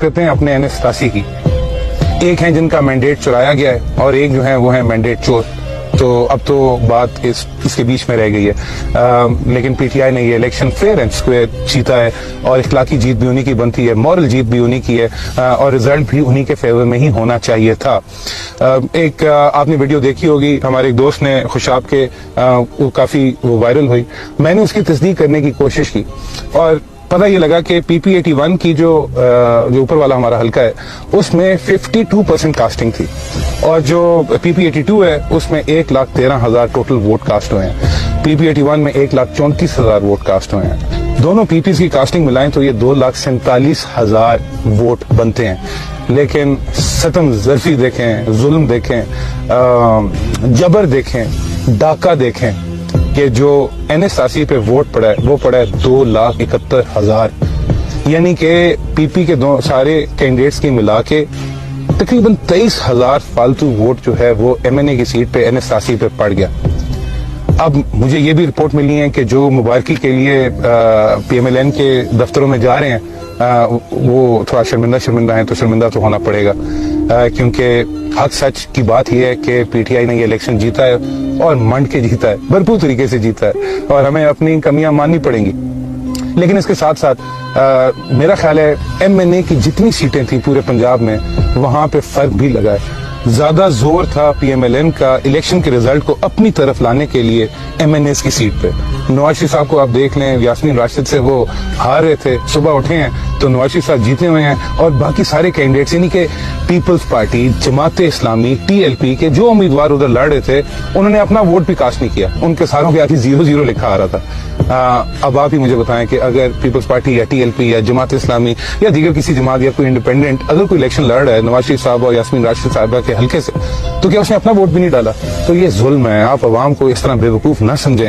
करते हैं अपने NS87 की। एक है जिनका मैंडेट चुराया गया है और एक जो है वो है मैंडेट चोर। तो अब तो बात इसके बीच में रह गई है। लेकिन पीटीआई ने ये इलेक्शन फेयर एंड स्क्वायर जीता है और इखलाकी जीत भी उन्हीं की बनती है, मॉरल जीत भी उन्हीं की है और रिजल्ट भी उन्हीं के फेवर में ही होना चाहिए था। एक आपने वीडियो देखी होगी, हमारे एक दोस्त ने खुशाब के वो काफी वायरल हुई। मैंने उसकी तस्दीक करने की कोशिश की और पता ये लगा कि PP81 की जो ऊपर वाला हमारा हल्का है उसमें 52% कास्टिंग थी और जो PP82 है उसमें 1,13,000 टोटल वोट कास्ट हुए हैं। PP81 में 1,34,000 वोट कास्ट हुए हैं। दोनों पीपीज की कास्टिंग मिलाएं तो ये 2,47,000 वोट बनते हैं। लेकिन सतम ज़र्फी देखें, जुल्म देखें, जबर देखें, डाका देखें कि जो NS87 पे वोट पड़ा है वो पड़ा है 2,71,000, यानी कि पीपी के दो सारे कैंडिडेट्स की मिला के तकरीबन 23,000 फालतू वोट जो है वो MNA की सीट पे NS87 पे पड़ गया। अब मुझे ये भी रिपोर्ट मिली है कि जो मुबारकी के लिए PMLN के दफ्तरों में जा रहे हैं वो थोड़ा शर्मिंदा हैं, तो शर्मिंदा तो होना पड़ेगा क्योंकि हक सच की बात यह है कि पीटीआई ने ये इलेक्शन जीता है और मंड के जीता है, भरपूर तरीके से जीता है और हमें अपनी कमियां माननी पड़ेंगी। लेकिन इसके साथ साथ मेरा ख्याल है MNA की जितनी सीटें थी पूरे पंजाब में वहां पे फर्क भी लगा है। ज्यादा जोर था PMLN का इलेक्शन के रिजल्ट को अपनी तरफ लाने के लिए MNAs की सीट पे। नवाज शरीफ साहब को आप देख लें, यास्मीन राशिद से वो हार रहे थे, सुबह उठे हैं तो नवाज शरीफ साहब जीते हुए हैं और बाकी सारे कैंडिडेट्स यानी कि peoples party, Jamaat Islami, TLP के जो उम्मीदवार उधर लड़ रहे थे उन्होंने अपना वोट भी कास्ट नहीं किया, उनके सारों के आगे 0-0 लिखा आ रहा था। अब आप ही मुझे बताएं कि अगर पीपल्स पार्टी या TLP या जमात इस्लामी या दीगर किसी जमात या कोई इंडिपेंडेंट अगर कोई इलेक्शन लड़ रहा है नवाज शरीफ साहब और यास्मीन राशिद साहबा के हल्के से, तो क्या उसने अपना वोट भी नहीं डाला? तो ये जुल्म है। आप अवाम को इस तरह बेवकूफ ना समझें।